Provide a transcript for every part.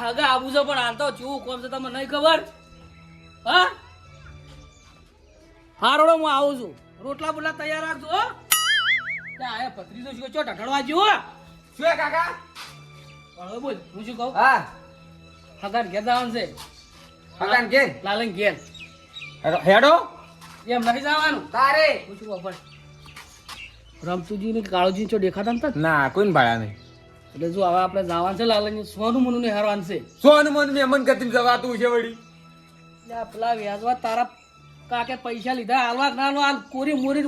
હગા આવું છે પણ હાલ તો ચૂ કોમ છે તમને નહીં ખબર હા હારોડો હું આવું છું રોટલા બોટલા તૈયાર રાખજો હો ત્યાં આયા પત્રીસો શું ચો ઢઢળવા જેવો શું કાકા હવે બોલ હું શું કહું હા હગાન ઘેર જવાનું છે હગાન ઘેર? લાલન ઘેર હેડો એમ નહીં જવાનું તારે હું શું ખબર રમતુજી ને કાળુજી ચો દેખાતા નતા ના કોઈ ભાડા નહીં એટલે જો હવે આપણે જવાનું છે લાલન સોનું મનું ને હારવાનું છે સોન મન મેમન ગતિમ જવાતું છે વળી એટલે પેલા વ્યાજવા તારા કાકે પૈસા લીધા હાલવા ના હાલવા હાલ કોરી મોરી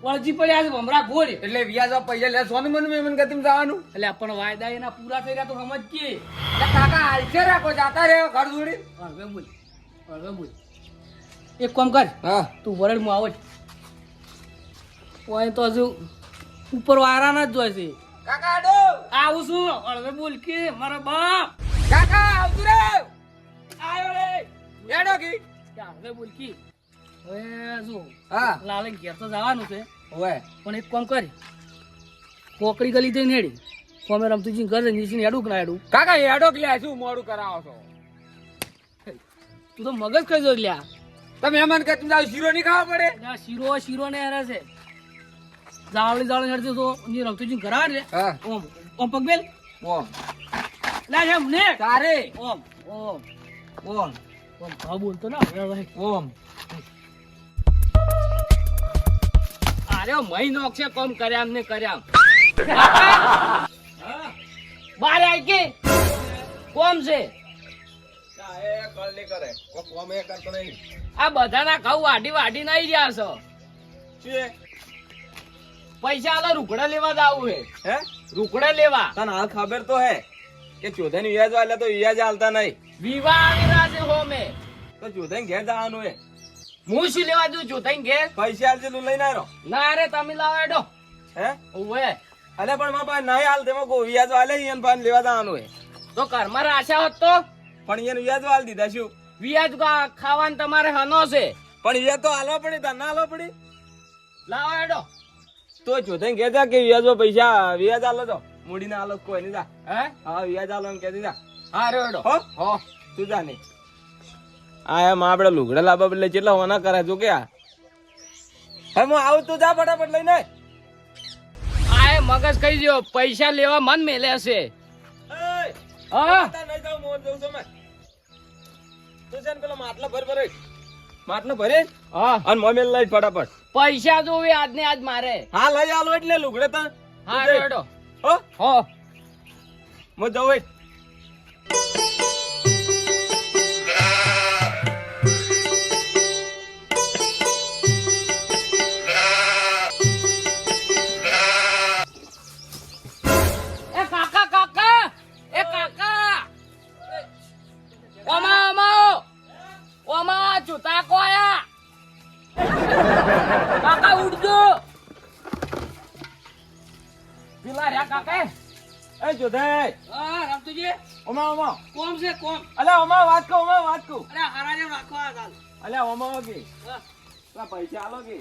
વળજી પડ્યા છે ભમરા ગોળી એટલે વ્યાજ પૈસા લે સોન મન મેમન ગતિમ જવાનું એટલે પણ વાયદા એના પૂરા થઈ રહ્યા તો સમજ કે એટલે કાકા હાલશે રાખો જાતા રે ઘર જોડી હવે બોલ એક કામ કર હા તું વરડ માં આવ ઓય તો હજુ ઉપર વારાના જ જોઈ છે કાકા આડો આવું છું હવે બોલ કે મારા બાપ કાકા આવતું રે આયો રે હેડો કી હવે બોલ કે હવે શું હા લાલે ઘેર તો જવાનું છે ઓય પણ એક કામ કર કોકડી ગલી જઈને હેડી કોમે રમતુજી ઘર નીચે હેડું કે ના હેડું કાકા હેડો કે લે શું મોડું કરાવો છો તું તો મગજ કઈ જો લ્યા તમે મહેમાન કે તમે શીરો નહીં ખાવા પડે આ શીરો ને હેરે છે જાવળી હેડતી તો ની રમતુજી ઘર આવે ને હા ઓમ ઓમ પગબેલ ઓમ લા એમ ને તારે ઓમ ઓમ ઓમ ઓમ ભાવ બોલતો ના હવે ભાઈ ઓમ અરે મહિનો છે કોમ કર્યા ને કર્યા બારે આઈ કે કોમ છે આ બધાના ઘઉં વાઢી નાઈ રહ્યા છો પૈસા આલો રૂકડા લેવા જાવું હે રૂકડા લેવા તને હાલ ખબર તો હે કે ચોધાની વ્યાજ વાલે તો વ્યાજ હાલતા નહીં વિવાહ આવી રહ્યા છે હોમે તો ચોધાઈ ઘેર જવાનું હે હું શું લેવા દઉં છું તઈ ઘેર પૈસા હાલજે તું લઈને આવ્યો ના રે તમે લાવો એડો હે ઓવે અલે પણ મારા પાસે નહીં હાલ તેમાં કોઈ વ્યાજ વાલે એને પાસે લેવા જવાનું હે તો ઘરમાં રાશા હોત તો પણ એને વ્યાજ વાલ દીધા શું વ્યાજ ખાવાનું તમારે હનો છે પણ વ્યાજ તો હાલવા પડે તાર ના હાલવા પડે લાવો એડો તો ચોધાઈ ઘેર જા કે વ્યાજ પૈસા વ્યાજ હાલો તો મૂડીને હાલો કોઈ નહીં જા હે હા વ્યાજ હાલો એમ કહેતી જા હા રે એડો હો હો તું જા નહીં આ એમ આપડે લુગડા લાવવા બદલે કેટલા હોના કરે તું કે હવે હું આવું તું જા ફટાફટ લઈને આ એ મગજ કહી દો પૈસા લેવા મન મેલે છે હા નહીં જાઉં મોહન જઉં છું મેં તું છે ને પેલો માટલો ભરે હા અને મોમેલ લઈ ફટાફટ પૈસા જોવે આજ ને આજ મારે હા લઈ આલો એટલે લુગડે તા હા રે એડો હો હો હું જઉં એ કાકા ઉડજો પેલા રહ્યા કાકા એ જોધાઈ હા રામતુજી ઓમા કોમ છે કોમ અલ્યા ઓમા વાત કહું અરે હરાજે રાખવા ચાલ અલ્યા ઓમા કે હા, પૈસા આલો કે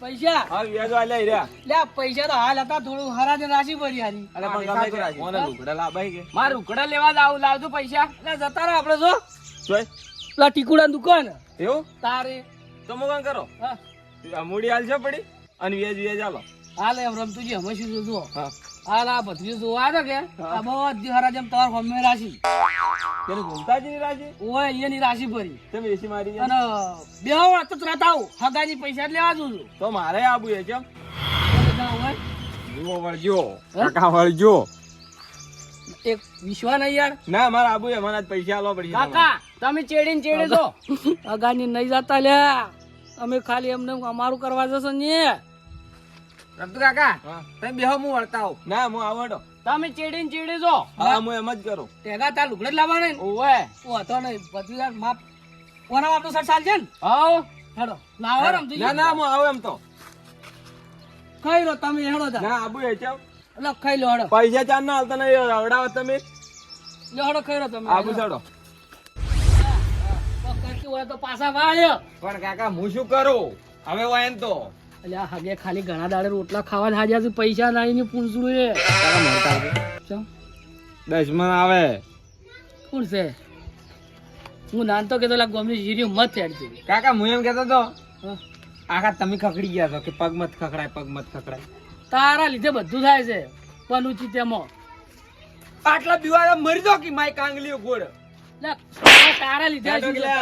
પૈસા હા વ્યાજ વાલે રહ્યા લે પૈસા તો હાલ હતા થોડું હરાજે રાશી પડી હારી અલે પણ ગમે તે ઓને લુગડા લાભાઈ કે માર રૂકડા લેવા જાવ લાવજો પૈસા એટલે જતા રહો આપડે જો જોઈ પેલા ટીકુડા દુકાન એવું તારે તો હું કામ કરો હા મૂડી હાલ છે પડી અને વ્યાજ આલો હાલ એમ રમતુજી અમે શું જો હા હાલ આ બધું જોવા તો કે આ બધી હરાજ એમ તમાર હોમે રાશી પેલું ઘૂમતાજી રાજી ઓય અહીંયાની રાશી ભરી તમે એસી મારી અને બે વાત તો રાતાવ હગાની પૈસા લેવા જોઉં તો મારે આબુ એ કેમ છું જુઓ વળજો કાકા વળજો એક વિશ્વા નહીં યાર ના મારા આબુ એ મને પૈસા આલવા પડશે કાકા તમે ચેડીને ચેડે છો હગાની નહીં જતા લ્યા અમે ખાલી એમને અમારું કરવા જશો ને રમતુ કાકા તમે બેહો હું વળતા આવું ના હું આવડો તમે ચેડીને ચેડે છો હા હું એમ જ કરું તેગા તાર લુગડે જ લાવવા ને ઓવે ઓ તો નહીં બધું યાર માપ કોના બાપનો સર ચાલ છે ને હાઉ હેડો લાવો રમતું ના ના હું આવું એમ તો ખાઈ લો તમે હેડો તા ના આબુ એ ચાવ એટલે ખાઈ લો હેડો પૈસા ચાર ના હાલતા નહીં આવડાવો તમે લો હેડો ખાઈ લો તમે આબુ ચડો કરતી હોય તો પાછા વાળ્યો પણ કાકા હું શું કરું હવે વાયન તો એટલે આ હગે ખાલી ઘણા દાડે રોટલા ખાવા હાજ્યા છે પૈસા નાઈ ને પૂંછડું એ ચમ 10 માં આવે કોણ છે? હું નાનતો કેતો લા ગોમની જીરીઓ મત હેડજો. કાકા હું એમ કહેતો તો હા. આખા તમે ખખડી ગયા છો કે પગ મત ખખડાય પગ મત ખખડાય. તારા લીધે બધું થાય છે પનુચી તેમાં. આટલા બીવાળા મરી દો કે માય કાંગલીઓ ગોળ. લા, તારા લીધે શું છે?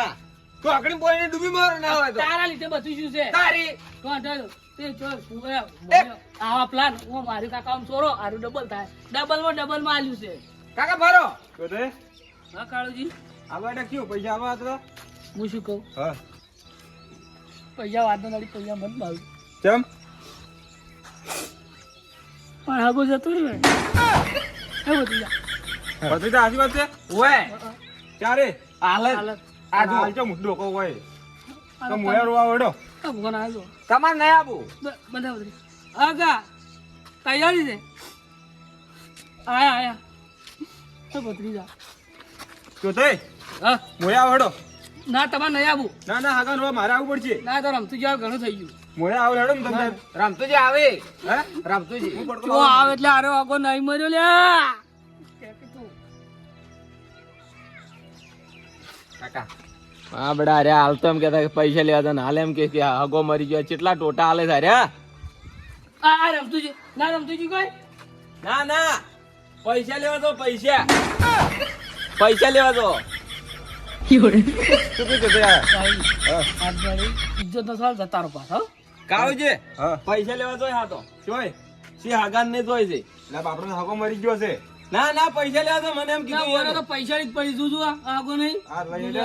તો આકડી પોઈને ડૂબી મારો ના હોય તો. તારા લીધે બધું શું છે? તારી તો હટાડો. તે જો આવા પ્લાન હું મારી કાકા આમ ચોરો આરું ડબલ થાય. ડબલમાં આલ્યું છે. કાકા ભરો. તો તે હા કાળુજી, આવા એટલે ક્યું પૈસા આવા તો. હું શું કહું? હા. પૈસા વાતો નથી, પૈસા મત મારું. કેમ? પણ આગો જતો રહ્યો એ બધું જા. પછી તો આજી વાત છે. ઓય ચારે હાલત હાલત. આ જો હાલજો મુદ્દો કો હોય તો મોયા રોવા વડો. આ ભગવાન આવ્યો. તમાર નહીં આબુ. બધા બધી આગા તૈયારી છે. આયા તો બદલી જા. તો તે હા મોયા વડો. ના તમારે નહીં આવું. ના ના હાગા નો મારે આવવું પડશે. ના તો રમતું જાવ ઘણું થઈ ગયું. મોયા આવ લેડો ને તમને. રમતુજી આવે. હે રમતુજી. હું પડતો તો આવે એટલે આરે આગો નહીં મર્યો લ્યા. કાકા હા બડા અરે હાલ તો એમ કેતા કે પૈસા લેવા હતા ને હાલ એમ કે હગો મરી ગયો કેટલા ટોટા હાલે છે અરે આ રમતુજી ના રમતુજી કોઈ ના ના પૈસા લેવા તો પૈસા લેવા તો શું કીધું તે આ? ઇજ્જત નો સવાલ જતા રહો પાછો. કાવ છે હા પૈસા લેવા તો હા તો જોય સી હાગાન ને જોઈ છે લા બાપડો હગો મરી ગયો છે. ના ના પૈસા લેવા તો મને એમ ના, કીધું બોલો તો યાર. પૈસા ની જ પડી જુજુ આગો નહીં. આ લઈ લે.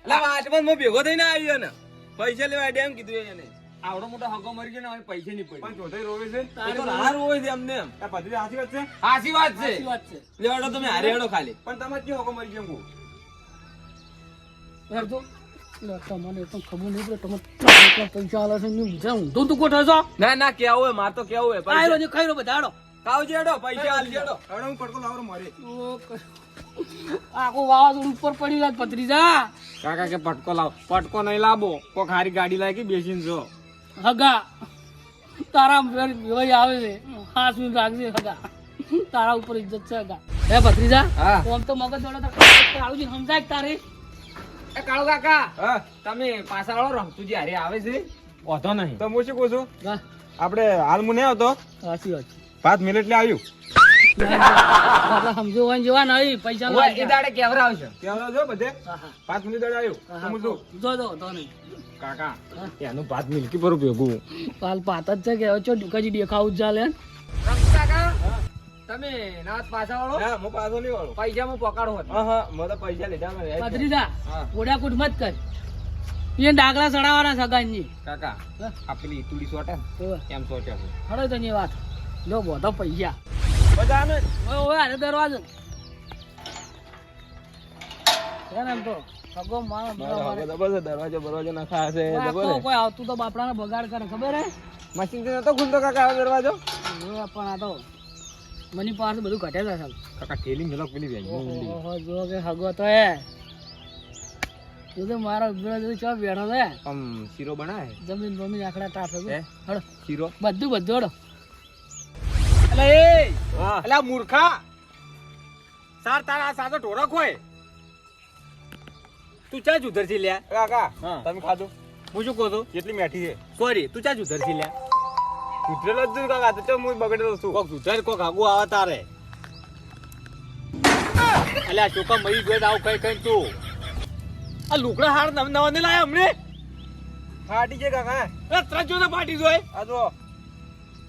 એટલે વાટમાં હું ભેગો થઈને આવ્યો ને પૈસા લેવા એમ કીધું એને આવડો મોટો હગો મરી ગયો ને હવે પૈસા નહીં પડી. પણ જોતઈ રોવે છે. એ તો હાર હોય છે એમને એમ આ પતિ આજી વાત છે. સાચી વાત છે. સાચી વાત છે. લેવાડો તમે હારે હેડો ખાલી પણ તમારે કેવો હગો મરી ગયો એમ કહું. યાર તો લે, તમને તો ખબર નહીં પડે તમે પૈસા આલે છે ને બીજા ઊંધું તું કોઠો છો. ના ના કેવું હોય માર તો કેવું હોય આયરો પૈસા ને ખાઈ લો બધા હાડો. કાવજી હેડો પૈસા હાલ હેડો હવે હું પડકો લાવરો મરે. આખું વાવાઝોડું ઉપર પડી જાય પત્રીજા. કાકા કે પટકો લાવ. પટકો નહીં લાવો. કોક હારી ગાડી લાગી બેસીને જો. હગા તારા ભાઈ આવે છે 5 મિનિટ લાગશે હગા. તારા ઉપર ઇજ્જત છે હગા. હે ભત્રીજા હા. આમ તો મગજ દોડો તો કાળુજી સમજાય કે તારે. એ કાળુ કાકા હા તમે પાછા વાળો રમતુજી હારે આવે છે. વાંધો નહીં. તો હું શું કહું છું હા આપણે હાલ હું નહીં આવતો સાચી વાત છે. 5 મિનિટ એટલે આવ્યું. આપણે સમજો હોય ને જેવા નહીં પૈસા ઓય, એ દાડે કેવરાવશે. કેવડા જો બધે 5 મિનિટ એટલે આવ્યું. તો હું શું જો નહીં કાકા એનું 5 મિનિટ પર ભેગું. કાલ પાત જ છે કે હવે ચો દુકાજી દેખાવું જ ચાલે. રમતુ કાકા તમે નાત પાછા વાળો ના હું પાછો નહીં વાળો. પૈસા હું પકડો હતો. હા હા મેં તો પૈસા લીધા મેં. ભત્રીજા હા. ઓડાકૂટ મત કર. એ ડાગલા ચડાવવાના સગાઈની. કાકા હા. આ પેલી તુડી સોટે ને ઓવે. એમ સોટે છે. હળો તો ની વાત લો બધો પૈસા બધા ને ઓય આરે દરવાજો એમ તો સગો મારો મારે દરવાજો બરવાજો નાખા હશે કોઈ આવતું તો બાપડાને બગાડ કરે ખબર હે. મશીન થી નતો ખુલતો કાકા આ દરવાજો. ઓય પણ આ તો મની પાસે બધું ઘટે છે સાલ. કાકા ઠેલી મેલો પેલી વેજી. ઓહો જો કે હગો તો હે તું તો મારો ઉભરો ચો બેઠો છે આમ શીરો બનાવે. જમીન બમીન આખડા ટાસ હે? હળો શીરો. બધું હળો. અલે એ હા અલે આ મૂર્ખા સાર તારા સાદો ઢોરક હોય. તું ચા જુધર થી લ્યા કાકા. હા. તમે ખાધું. હું શું કહું છું કેટલી મેઠી છે. સોરી તું ચા જુધર થી લ્યા ઉતરેલો જ કાકા તો હું બગડેલો છું. કોક જુધર કોક આગુ આવે તારે અલ્યા ચોકા મરી ગયો આવું કઈ કઈ તું આ લુકડા હાર નવા ને લાયા અમને ફાટી છે કાકા. એ ત્રણ જોને પાટી જોય આ જો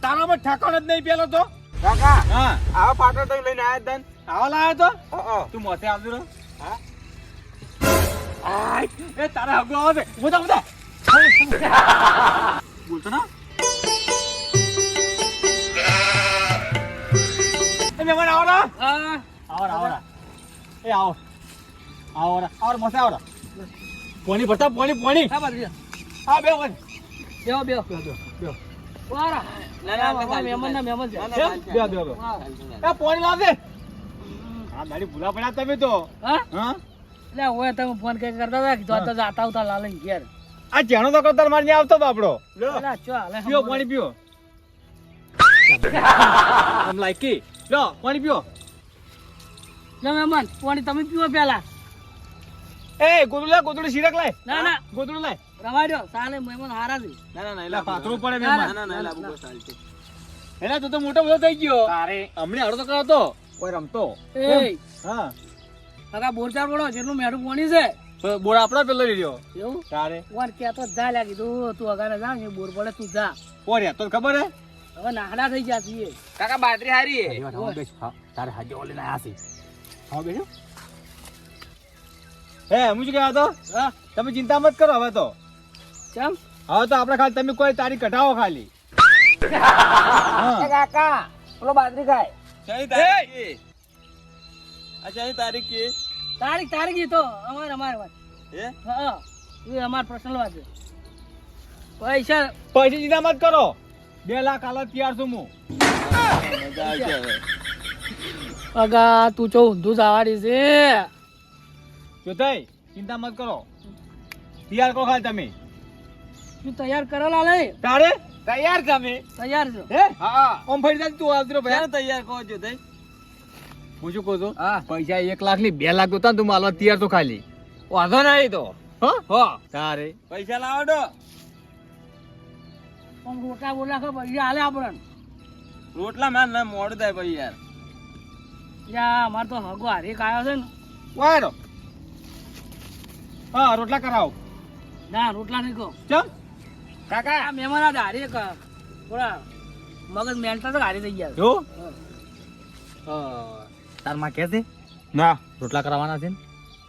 તારામાં ઠાકાણ જ નહીં પેલો તો કાકા હા આવા પાટો તો લઈને આયા દન. આવા લાયો તો હા તું મોતે આવજો ને હા. આય એ તારા આગુ આવે છે મોટા મોટા બોલતો ના એ મેમન આવો ના હા આવરા એ આવો આવરા મોસે આવરા પોણી ભરતા પોણી હા ભત્રીજા હા બે વન બેહો વારા ના, ના, મહેમાન ના મહેમાન છે બે એ પોણી લાવજે આ ગાડી ભૂલા પડ્યા તમે તો હા હા એટલે ઓય તમે ફોન કઈ કરતા હતા કે જોતા જાતા ઉતા લાલન ઘેર. આ જેણો તો કરતા માર ને આવતો બાપડો. અલા ચો હાલે પીઓ પાણી પીઓ આમ લાઈકી લો પાણી પીઓ લે મહેમાન પાણી તમે પીવો પેલા. એ ગોદડું શીરક લાય. ના ના ગોદડું લાય. રવા દો સાલે મહેમાન હારા છે. ના એલા પાતળું પડે ના, મહેમાન. ના ના લાબુ બસ હાલશે. એલા તું તો મોટો બધો થઈ ગયો. તારે હમણાં હળો તો કરાવતો કોઈ રમતો. એ હા કાકા બોરચાર બોલો જેટલું મેઠું પાણી છે તો બોર આપડો પેલો લીધો એવું તારે વર કેતો જા લાગી તું અગારે જા ને બોર પડે તું જા. કોણ તો ખબર હે હવે નાહડા થઈ ગયા છીએ. કાકા બાટરી હારી હે. તારે હાજે ઓલે ના આસી હા બેજો હે હું શું કહેવા તો હા તમે ચિંતા મત કરો હવે તો ચમ હવે તો આપણે ખાલી તમે કોઈ તારીખ કઢાવો ખાલી હા કાકા પેલો બાજરી ખાય. ચાલી તારીખ કે અચ્છા તારીખ કે તારીખ ઈ તો અમાર વાત હે હા એ અમાર પર્સનલ વાત છે. પૈસા પછી ચિંતા મત કરો 2 લાખ આલો તૈયાર છું હું મજા આવશે હવે અગા તું ચો ઊંધું જવાડી છે. જો થઈ ચિંતા મત કરો તૈયાર કરો ખાલી તમે તું તૈયાર કરેલા લે તારે તૈયાર તમે. તૈયાર છો. હે હા ઓમ ફરી જાય તું આવજો ભાઈ ક્યારે તૈયાર કહો છો થઈ હું શું કહું છું હા પૈસા 1 લાખ ની 2 લાખ જોતા તું માલવા તૈયાર તો ખાલી વાંધો નહીં તો. હા હો તારે પૈસા લાવો તો પણ રોટા બોલા કે પૈસા હાલે આપણને. રોટલા માં ના મોડું થાય ભાઈ યાર યા અમાર તો હગો હારી કાયો છે ને. વાયરો હા રોટલા કરાવો ના રોટલા નહીં કહો ચમ કાકા આ મહેમાન આ હારી થોડા મગજ મેલતા તો હારી થઈ ગયા છે. જો તાર માં કે છે ના રોટલા કરવાના છે ને?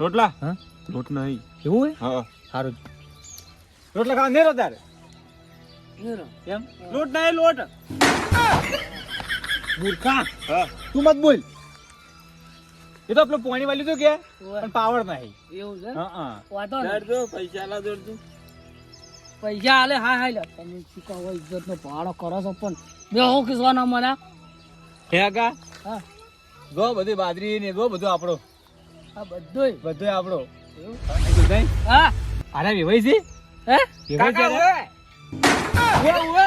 રોટલા હા? રોટ નહીં એવું હે હા સારું. રોટલા ખાવા નેરો તારે નેરો. એમ લોટ નહીં લોટ મૂર્ખા હા તું મત બોલ એ તો આપણો પોણી વાલી તો કે ઓવે. પણ પાવર નહીં એવું છે હા હા વાંધો નહીં. દરજો પૈસા લા દરજો પૈસા હાલે હા હા લે તમે ચૂકવો ઇજ્જત નો પહાડો કરો છો પણ બે હું કિસવાના મને હે આગા હા જો બધી બાજરી ને જો બધું આપણો આ બધુંય બધું આપણો એવું? જો થઈ હા આના વેવાઈ છે હે વેવાઈ કાકા છે ઓય ઓવે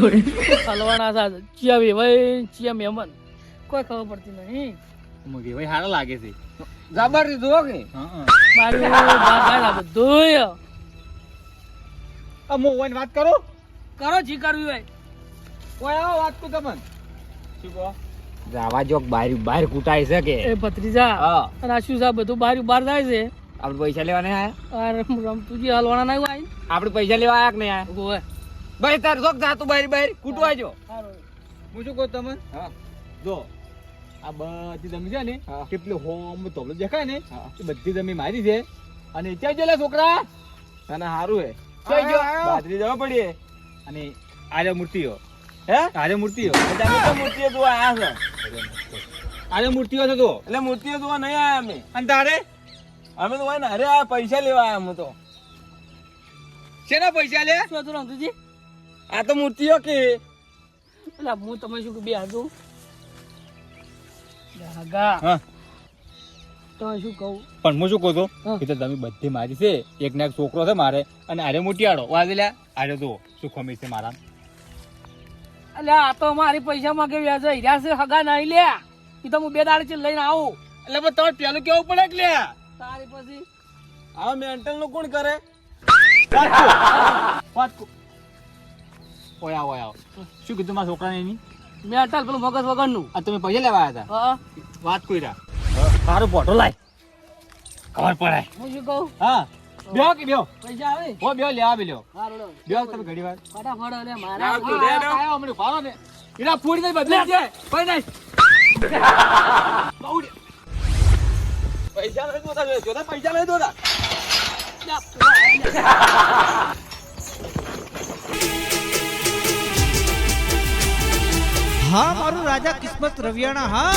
ઓવે હલવાના સાથે ચિયા બી ભાઈ ચિયા મહેમાન કોઈ ખબર પડતી નહીં. વેવાઈ સારા લાગે છે જબર દીધું કે હા હા મારું બાધા બધુંય આ હું ઓન વાત કરો કરો જી કરવી હોય. ઓય આવો વાત કો તમને શું કહો જાવા જોક બહાર કૂટાય છે કે એ ભત્રીજા હા અને આ શું છે બધું બહાર જાય છે. આપણે પૈસા લેવા નહીં આયા. અરે રમતુજી હલવાના નહીં હોય. આપણે પૈસા લેવા આયા કે નહીં આયા? ઓવે ભાઈ તાર જોક જાતું બહાર કૂટવા જો. સારું. હું શું કહું તમને હા જો આ બધી જમી છે ને હા. કેટલી હોમ તોબલો દેખાય ને હા. એ બધી જમી મારી છે અને ત્યાં જેલા છોકરા અને સારું હે ક્યાં ગયો? બાજરી જવા પડી અને આર્ય મૂર્તિઓ હે આર્ય મૂર્તિઓ તમે તો મૂર્તિઓ જોવા આયા છો આર્ય મૂર્તિઓ છે તો એટલે મૂર્તિઓ જોવા નહીં આયા અમે અને તારે અમે તો હોય ને અરે આ પૈસા લેવા આયા હું તો શેના પૈસા લે શું હતું રમતુજી? આ તો મૂર્તિઓ કે એટલે હું તમે શું કે બે હાજુ આગા હા તમે શું કહું પણ હું શું કહું છું હા. કે તો તમે બધી મારી છે એક ને એક છોકરો છે મારે અને આરે મોટિયાળો વાજે લ્યા આરે જો શું ખમી છે મારા એટલે આ તો મારી પૈસા માંગે વ્યાજ હીરા છે હગા નહીં લે એ તો હું 2 દાડે થી લઈને આવું એટલે પણ તમારે પેલું કેવું પડે કે લ્યા તારી પછી આ મેન્ટલ નું કોણ કરે વાત કો ઓય આવો શું કીધું મારા છોકરાને એની મેં અટલ પેલું મગજ વગર નું આ તમે પૈસા લેવા આવ્યા હતા હા વાત કોઈ રા મારો પોટો લાય ખબર પડે હું શું કહું હા બેહો કે બેહો પૈસા આવે હો બેહો લેવા બેલ્યો હારું લો. બેહો તમે ઘડી વાર ફટાફટ લે ના, મારા તું લે. આયો હમણાં ભારો ને એના ફૂડી દઈ બદલે છે કોઈ નહીં બાઉડી પૈસા નહીં દોતા જોતા પૈસા નહીં દોતા હા મારું રાજા કિસ્મત રવિયાણા હા